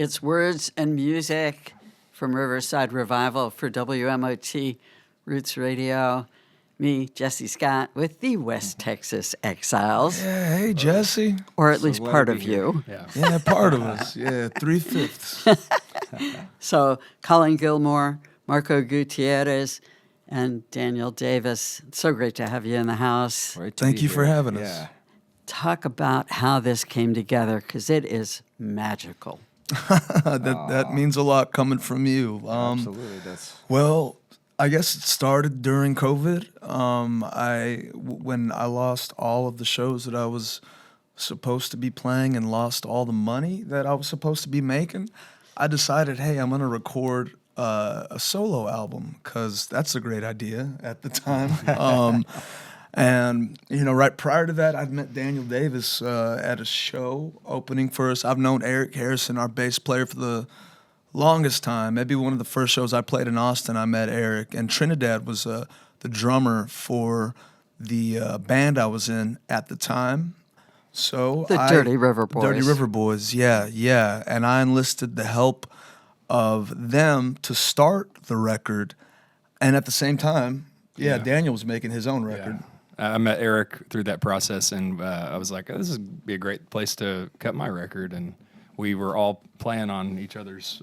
It's words and music from Riverside Revival for WMOT Roots Radio. Me, Jessie Scott, with the West Texas Exiles. Yeah, hey, Jessie. Or at least part of you. Yeah, part of us. Yeah, 3/5. So, Colin Gilmore, Marco Gutierrez, and Daniel Davis. It's so great to have you in the house. Thank you for having us. Talk about how this came together, because it is magical. That means a lot coming from you. Absolutely, Well, I guess it started during COVID. When I lost all of the shows that I was supposed to be playing and lost all the money that I was supposed to be making, I decided, hey, I'm going to record a solo album, because that's a great idea at the time. And, right prior to that, I'd met Daniel Davis at a show opening for us. I've known Eric Harrison, our bass player, for the longest time. Maybe one of the first shows I played in Austin, I met Eric. And Trinidad was the drummer for the band I was in at the time. So Dirty River Boys. Dirty River Boys, yeah. And I enlisted the help of them to start the record. And at the same time, Daniel was making his own record. Yeah. I met Eric through that process, and I was like, this would be a great place to cut my record. And we were all playing on each other's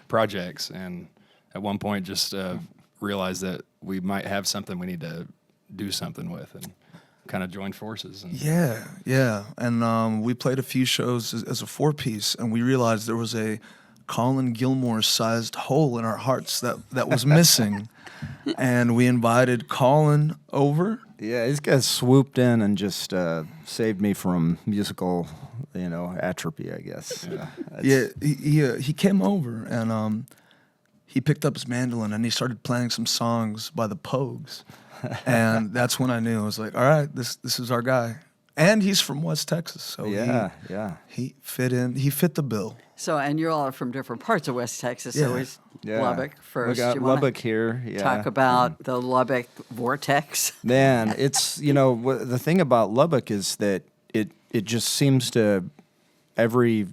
projects, and at one point just realized that we might have something we need to do something with, and kind of joined forces. And Yeah. And we played a few shows as a four-piece, and we realized there was a Colin Gilmore-sized hole in our hearts that was missing. And we invited Colin over. Yeah, these guys swooped in and just saved me from musical, atrophy, I guess. He came over, and he picked up his mandolin, and he started playing some songs by the Pogues. And that's when I knew. I was like, all right, this is our guy. And he's from West Texas, so he fit in. He fit the bill. So, and you all are from different parts of West Texas. So it's Lubbock first. We got Lubbock here. Talk about the Lubbock vortex. Man, it's, the thing about Lubbock is that it just seems to every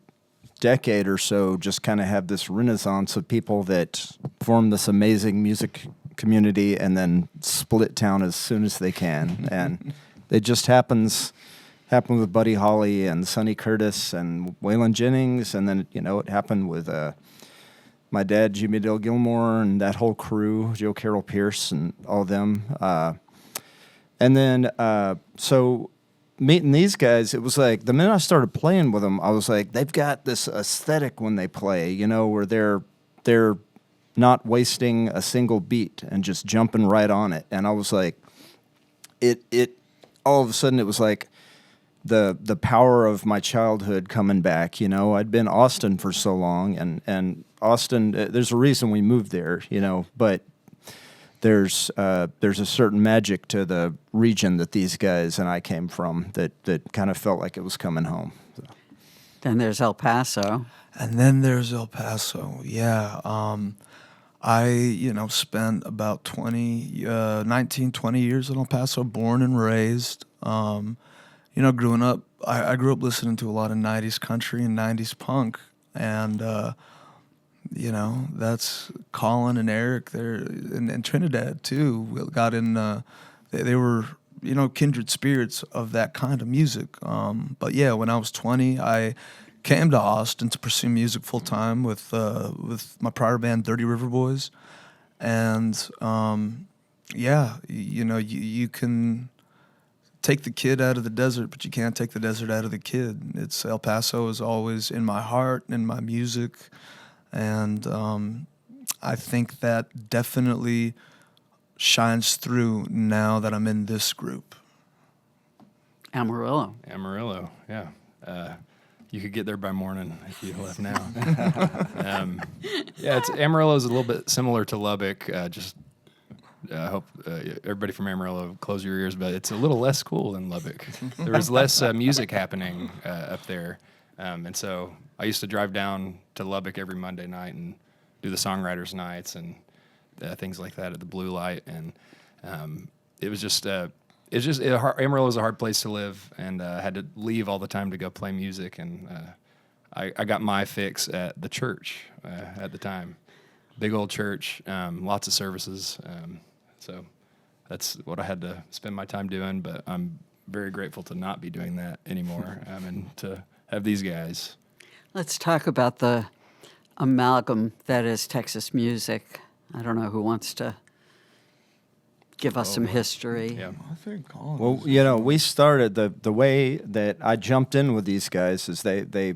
decade or so just kind of have this renaissance of people that form this amazing music community and then split town as soon as they can. And it just happened with Buddy Holly and Sonny Curtis and Waylon Jennings, and then, it happened with my dad, Jimmy Dale Gilmore, and that whole crew, Joe Carroll Pierce and all of them. And then, so meeting these guys, it was like, the minute I started playing with them, I was like, they've got this aesthetic when they play, where they're not wasting a single beat and just jumping right on it. And I was like, it all of a sudden, it was like, the power of my childhood coming back. I'd been Austin for so long, and Austin, there's a reason we moved there, but there's a certain magic to the region that these guys and I came from that kind of felt like it was coming home. So. Then there's El Paso. And then there's El Paso, yeah. I, spent about 19, 20 years in El Paso, born and raised. Growing up, I grew up listening to a lot of 90s country and 90s punk. And, that's Colin and Eric there, and Trinidad, too. We got in, they were, kindred spirits of that kind of music. But, yeah, when I was 20, I came to Austin to pursue music full-time with my prior band, Dirty River Boys. And, you can take the kid out of the desert, but you can't take the desert out of the kid. It's El Paso is always in my heart and in my music, and I think that definitely shines through now that I'm in this group. Amarillo, yeah. You could get there by morning if you left now. Amarillo is a little bit similar to Lubbock, I hope everybody from Amarillo close your ears, but it's a little less cool than Lubbock. There was less music happening up there. And so I used to drive down to Lubbock every Monday night and do the songwriters' nights and things like that at the Blue Light. And it was just Amarillo was a hard place to live, and I had to leave all the time to go play music. And I got my fix at the church at the time. Big old church, lots of services. So that's what I had to spend my time doing, but I'm very grateful to not be doing that anymore and to have these guys. Let's talk about the amalgam that is Texas music. I don't know who wants to give us some history. Yeah. I think Colin. Well, we started the way that I jumped in with these guys is they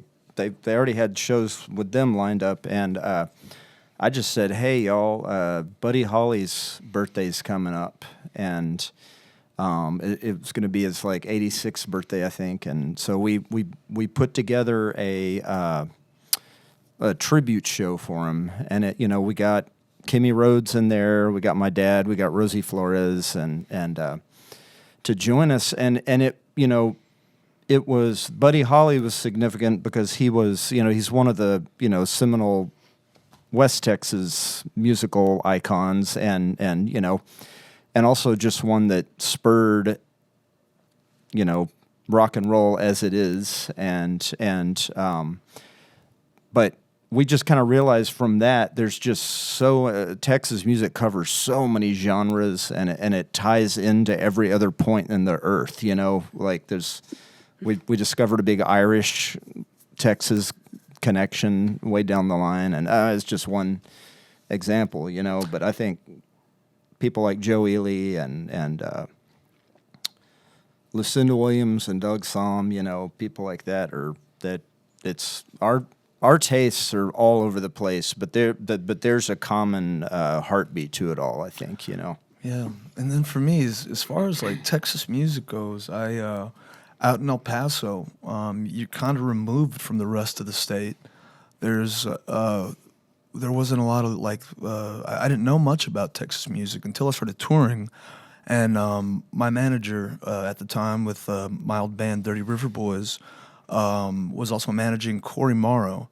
already had shows with them lined up, and I just said, "Hey, y'all, Buddy Holly's birthday's coming up, and it was going to be his like 86th birthday, I think." And so we put together a tribute show for him, and we got Kimmy Rhodes in there, we got my dad, we got Rosie Flores, and to join us, and it it was Buddy Holly was significant because he was he's one of the seminal West Texas musical icons, and also just one that spurred rock and roll as it is, but we just kind of realized from that there's just so Texas music covers so many genres, and it ties into every other point in the earth. Like we discovered a big Irish Texas connection way down the line, and it's just one example, But I think people like Joe Ely and Lucinda Williams and Doug Somm, people like that it's our tastes are all over the place, but there's a common heartbeat to it all, I think, Yeah, and then for me, as far as like Texas music goes, I out in El Paso, you're kind of removed from the rest of the state. There wasn't a lot of I didn't know much about Texas music until I started touring, and my manager at the time with my old band Dirty River Boys was also managing Corey Morrow,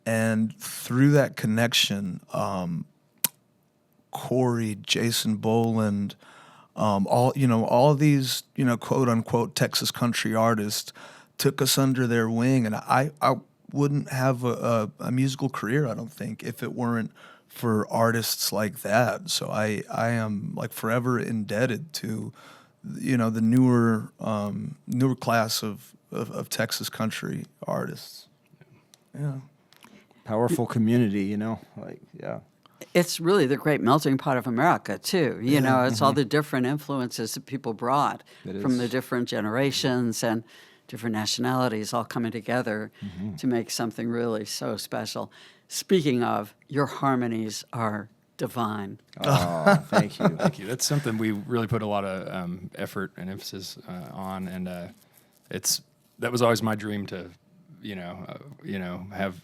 and through that connection, Corey, Jason Boland, all of these quote unquote Texas country artists took us under their wing, and I wouldn't have a musical career, I don't think, if it weren't for artists like that. So I am like forever indebted to the newer class of Texas country artists. Yeah. Powerful community, yeah. It's really the great melting pot of America, too. It's all the different influences that people brought from the different generations and different nationalities all coming together to make something really so special. Speaking of, your harmonies are divine. Oh, thank you. Thank you. That's something we really put a lot of effort and emphasis on, and that was always my dream to, have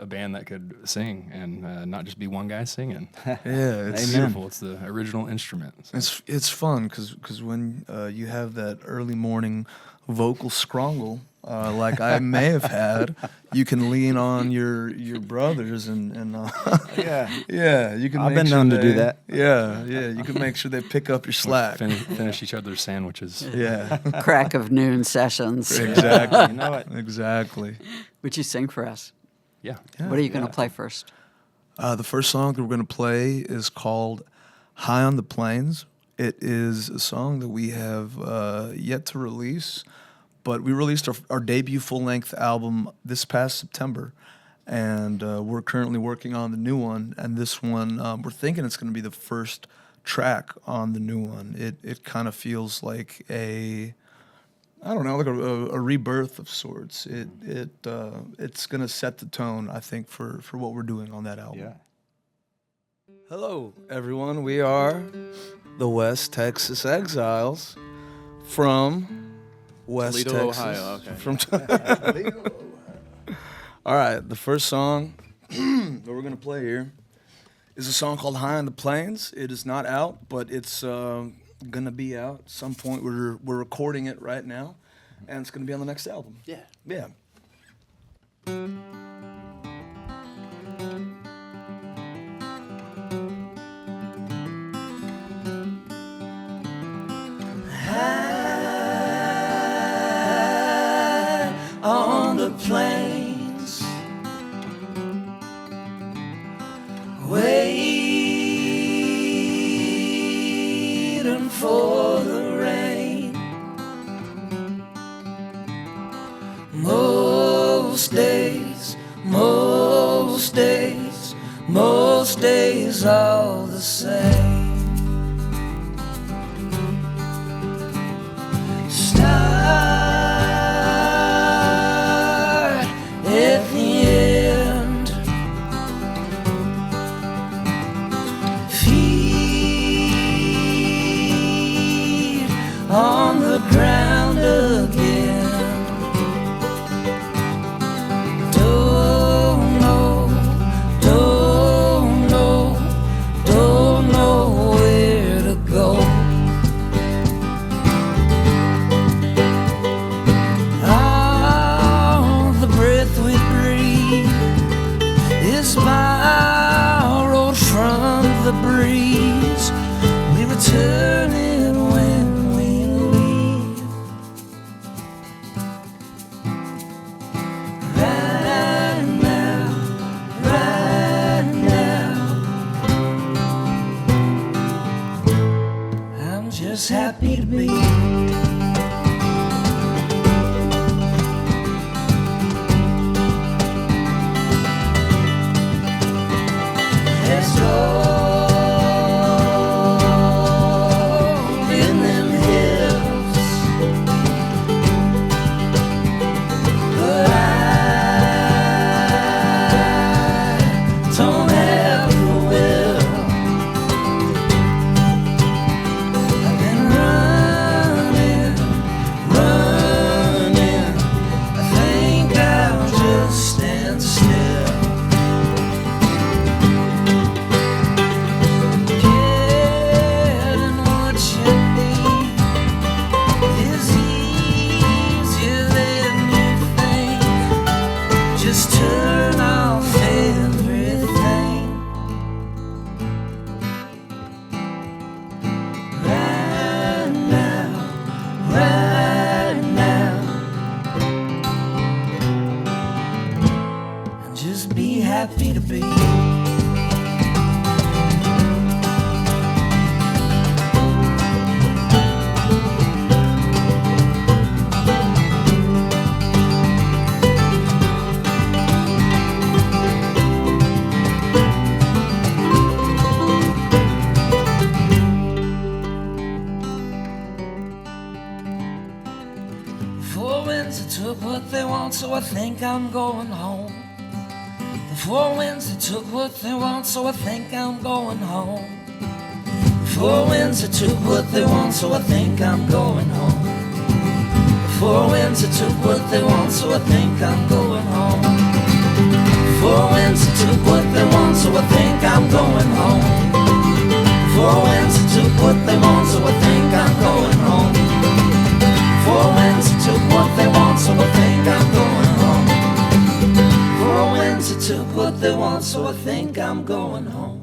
a band that could sing and not just be one guy singing. Yeah, it's beautiful. It's the original instrument. So. It's fun because when you have that early morning vocal scrongle like I may have had, you can lean on your brothers and yeah, you can. I've been known to do that. Yeah, you can make sure they pick up your slack. Finish each other's sandwiches. Yeah, Crack of noon sessions. Exactly. You know it. Exactly. Would you sing for us? Yeah. What are you going to play first? The first song that we're going to play is called High on the Plains. It is a song that we have yet to release, but we released our debut full-length album this past September, and we're currently working on the new one, and this one, we're thinking it's going to be the first track on the new one. It kind of feels like a rebirth of sorts. It's going to set the tone, I think, for what we're doing on that album. Yeah. Hello, everyone. We are the West Texas Exiles from West Toledo, Texas. Ohio. Okay. From Toledo, Ohio. All right, the first song that we're going to play here is a song called High on the Plains. It is not out, but it's going to be out at some point. We're recording it right now, and it's going to be on the next album. Yeah. On the plains, most days all the same. Start at the end, feet on the ground again. Don't know where to go. All the breath we breathe is borrowed from the breeze. We return it when we leave. Right now, right now, I'm just happy to be. Let's go in them hills, but I don't have the will. I've been running. I think I'll just stand still. Getting what you need is easier than you think. Just turn off everything. Right now, right now, and just be happy to be. Four winds that took what they want, so I think I'm going home. The four winds that took what they want, so I think I'm going home. The four winds that took what they want, so I think I'm going home. The four winds that took what they want, so I think I'm going home. The four winds that took what they want, so I think I'm going home. The four winds that took what they want, so I think I'm going home. Four winds that took what they want, so I think I'm going home. Four winds that took what they want, so I think I'm going home.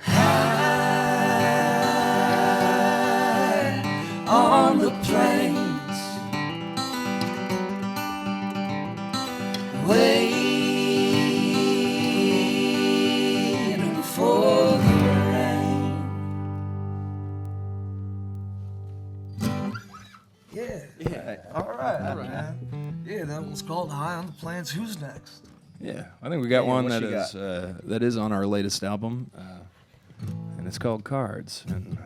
High on the plains, waiting for the rain. Yeah. All right, man. Yeah, that was called High on the Plains. Who's next? Yeah, I think we got one what that you is that is on our latest album, and it's called Cards. And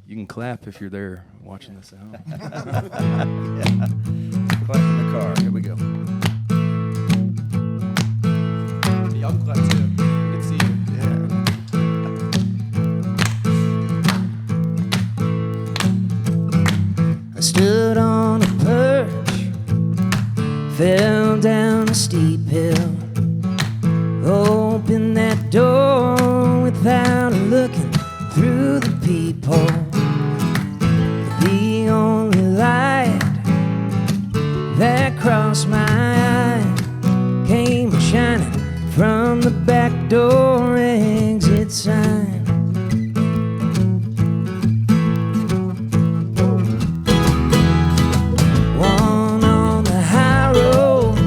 you can clap if you're there watching this at home. Clap in the car. Here we go. Y'all can clap too. Good to see you. I stood on a perch, fell down a steep hill, opened that door without looking through the peephole. The only light that crossed my eye came shining from the back door exit sign. One on the high road,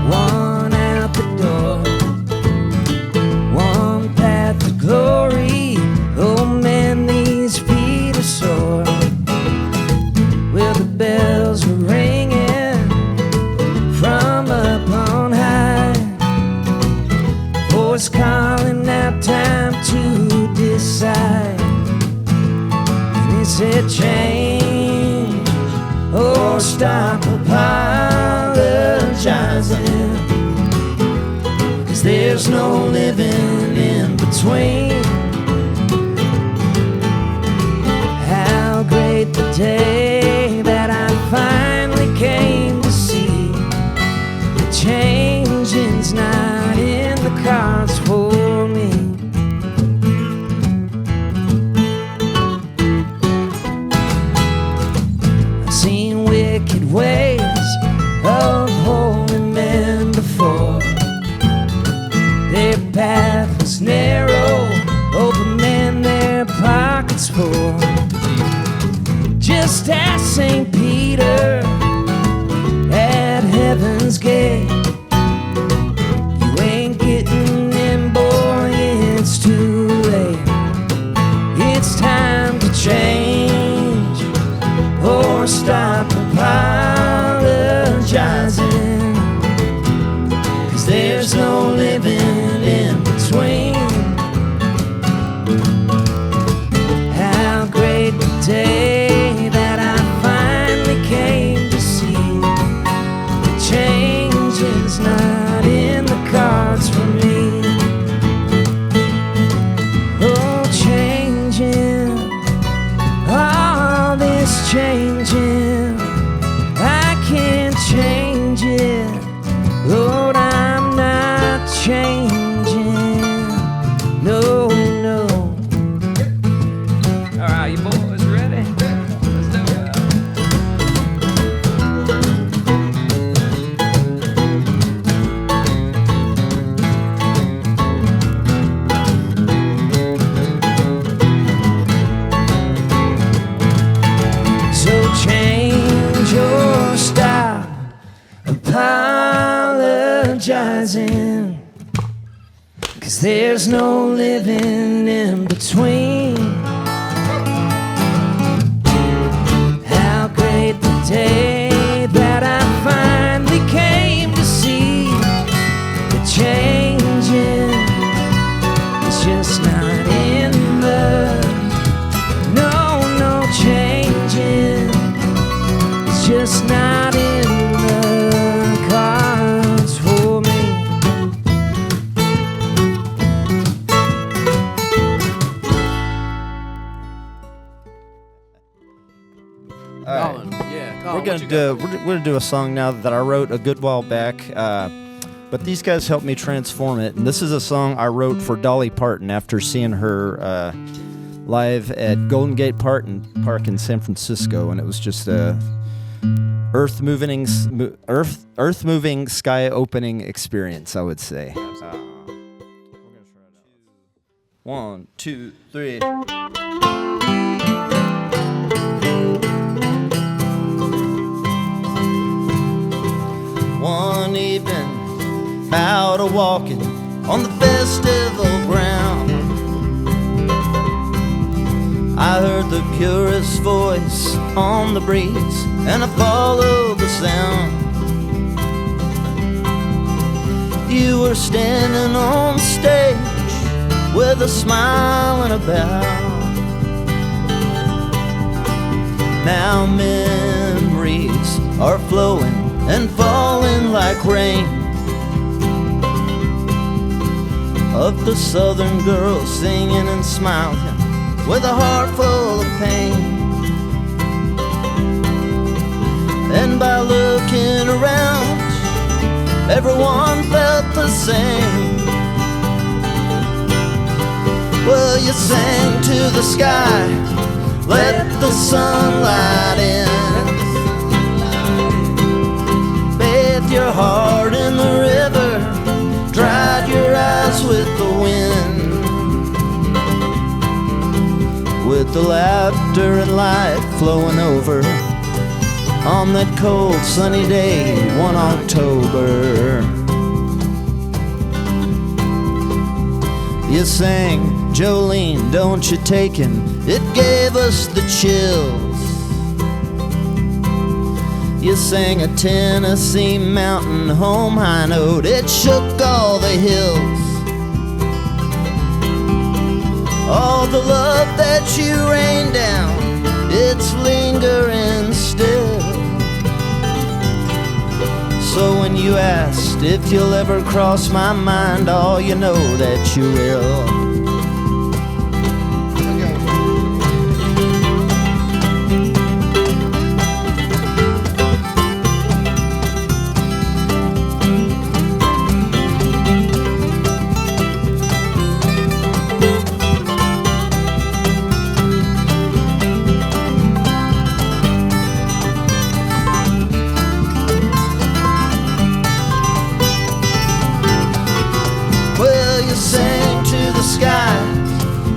one out the door, one path to glory. Oh man, these feet are sore. Well, the bells were ringing from up on high. Voice calling stop apologizing, 'cause there's no living in between. How great the day that I finally came to see the changing's not in the cards for me. I've seen wicked ways of holy men before. Their path was narrow, opening their pockets full. Just ask St. Peter at heaven's gate. You ain't getting in, boy, it's too late. It's time to change or stop apologizing, 'cause there's no living in between. How great the day that I finally came to see the change is not in the cards for me. Oh, changing, all this changing, I can't change it, Lord, I'm not changing, no, no. All right, you boys ready? Let's do it. So change or stop apologizing, 'cause there's no living in between. How great the day that I finally came to see the changing. It's just not in the, no changing. It's just not in the cards for me. Colin, yeah. Colin, We're gonna do a song now that I wrote a good while back, but these guys helped me transform it. And this is a song I wrote for Dolly Parton after seeing her live at Golden Gate Park in San Francisco, and it was just a earth-moving, sky-opening experience, I would say. We're gonna try it out. 1, 2, 3. One evening, out a walking on the festival ground, I heard the purest voice on the breeze, and I followed the sound. You were standing on stage with a smile and a bow. Now memories are flowing and falling like rain of the southern girl singing and smiling with a heart full of pain. And by looking around, everyone felt the same. Well, you sang to the sky, let the sunlight in. Bathed your heart in the river, dried your eyes with the wind. With the laughter and light flowing over on that cold sunny day, one October. You sang, Jolene, don't you take him, it gave us the chills. You sang a Tennessee mountain home high note, it shook all the hills. All the love that you rained down, it's lingering still. So when you asked if you'll ever cross my mind, oh, you know that you will.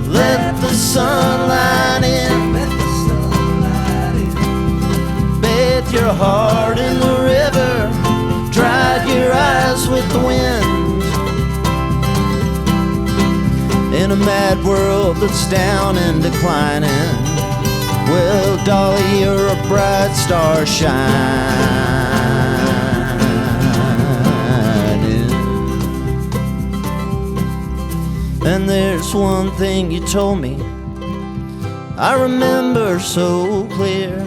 Let the sunlight in. Bathe your heart in the river. Dried your eyes with the wind. In a mad world that's down and declining, well, Dolly, you're a bright star shining. And there's one thing you told me I remember so clear.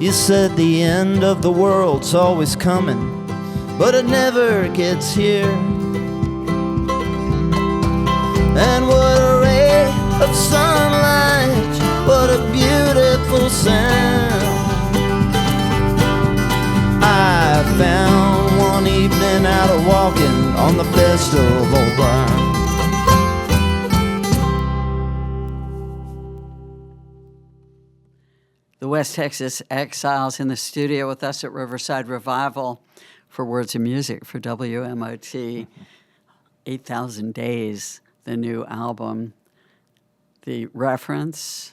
You said the end of the world's always coming, but it never gets here. And what a ray of sunlight, what a beautiful sound. I found one evening out of walking on the festival ground. The West Texas Exiles in the studio with us at Riverside Revival for Words and Music for WMOT. 8,000 Days, the new album. The reference?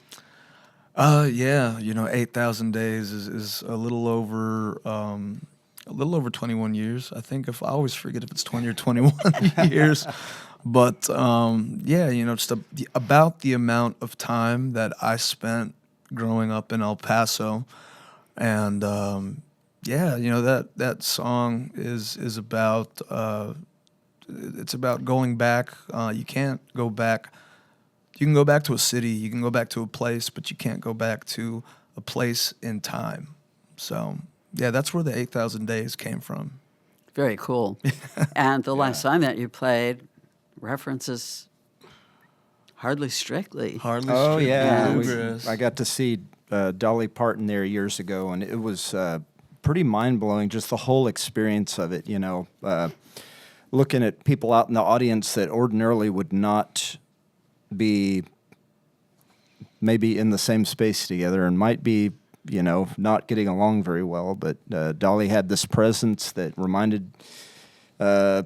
Yeah, 8,000 days is a little over 21 years. I think I always forget if it's 20 or 21 years. But yeah, just about the amount of time that I spent growing up in El Paso, and yeah, that song is about it's about going back. You can't go back. You can go back to a city, you can go back to a place, but you can't go back to a place in time. So, yeah, that's where the 8,000 days came from. Very cool. And the last time that you played references Hardly Strictly. Hardly Oh, Strictly yeah. Bluegrass. I got to see Dolly Parton there years ago, and it was pretty mind-blowing, just the whole experience of it, looking at people out in the audience that ordinarily would not be maybe in the same space together and might be, not getting along very well. But Dolly had this presence that reminded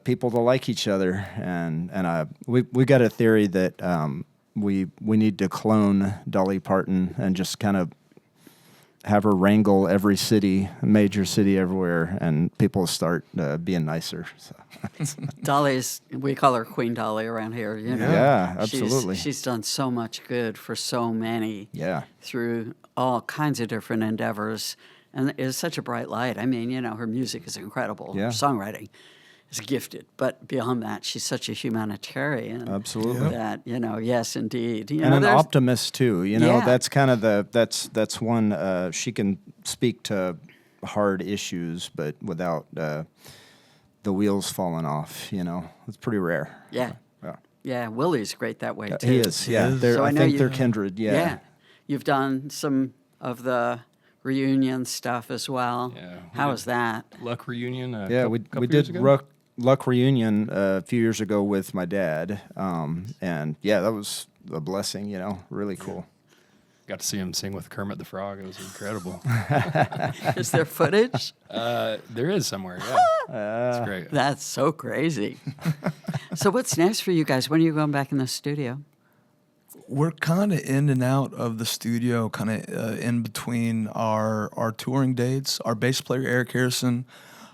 people to like each other. And we got a theory that we need to clone Dolly Parton and just kind of have her wrangle every city, major city everywhere, and people start being nicer. So. Dolly's, we call her Queen Dolly around here. Yeah, absolutely. She's done so much good for so many. Yeah. Through all kinds of different endeavors, and is such a bright light. I mean, her music is incredible. Yeah. Her songwriting is gifted, but beyond that, she's such a humanitarian. Absolutely. That yes, indeed. And an optimist too. Yeah. That's kind of that's one. She can speak to hard issues, but without the wheels falling off. It's pretty rare. Yeah. Yeah. Yeah, Willie's great that way too. He is. Yeah. He is. They're- So I I know think you- they're kindred. Yeah. Yeah. You've done some of the reunion stuff as well. Yeah, we How did. was that? Luck reunion. Yeah, we years did ago? Luck reunion a few years ago with my dad, and yeah, that was a blessing. Really cool. Got to see him sing with Kermit the Frog. It was incredible. Is there footage? There is somewhere. Yeah, it's great. That's so crazy. So what's next for you guys? When are you going back in the studio? We're kind of in and out of the studio, kind of in between our touring dates. Our bass player, Eric Harrison,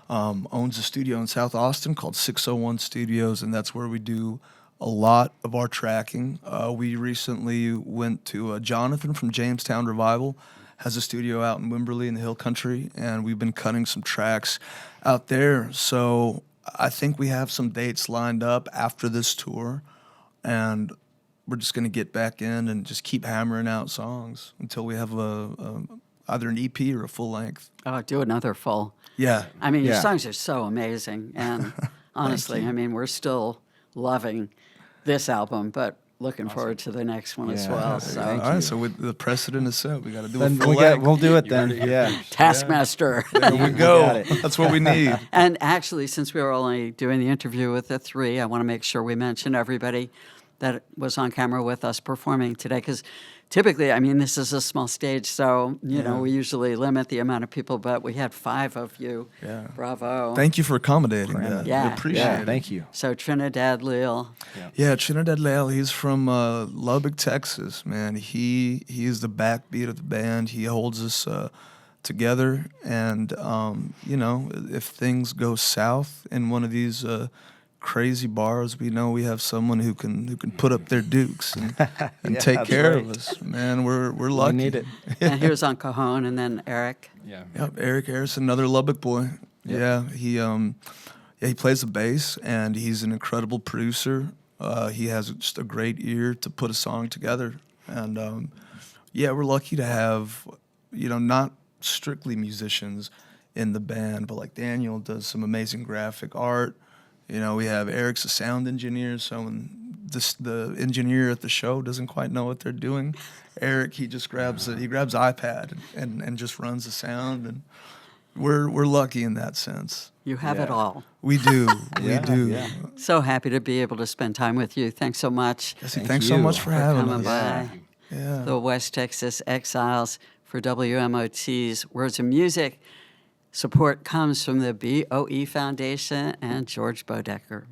owns a studio in South Austin called 601 Studios, and that's where we do a lot of our tracking. We recently went to Jonathan from Jamestown Revival, has a studio out in Wimberley in the Hill Country, and we've been cutting some tracks out there. So I think we have some dates lined up after this tour, and we're just going to get back in and just keep hammering out songs until we have a either an EP or a full length. Oh, do another full. Yeah. I mean, your Yeah. songs are so amazing. And honestly, I mean, we're still loving this album, but looking forward to the next one as Yeah. well. All So, All right, so with the precedent is set. We got to do a Then full leg. we'll do it then. Yeah. Taskmaster. There we got go. it. That's what we need. And actually, since we were only doing the interview with the three, I want to make sure we mention everybody that was on camera with us performing today, because typically, I mean, this is a small stage, so, you know, we usually limit the amount of people, but we had 5 of you. Yeah. Bravo. Thank you for accommodating that. Yeah. We appreciate Yeah. it. Thank you. So Trinidad Leal. Yeah, Trinidad Leal, he's from Lubbock, Texas, man. He is the backbeat of the band. He holds us together. And, you know, if things go south in one of these crazy bars, we know we have someone who can put up their dukes and Yeah, take that's care right. of us. Man, we're lucky. We need it. And he was on Cajon, and then Eric. Yeah. Yep, Eric Harris, another Lubbock boy. Yeah, he plays the bass, and he's an incredible producer. He has just a great ear to put a song together, and yeah, we're lucky to have, you know, not strictly musicians in the band, but like Daniel does some amazing graphic art. You know, we have Eric's a sound engineer, so when the engineer at the show doesn't quite know what they're doing, Eric, he just grabs iPad and just runs the sound, and we're lucky in that sense. You have it Yeah. all. We do, Yeah, we do. yeah. So happy to be able to spend time with you. Thanks so much Jesse, Thank thanks so you much for having coming us. by. Yeah. The West Texas Exiles for WMOT's Words of Music. Support comes from the BOE Foundation and George Bodecker.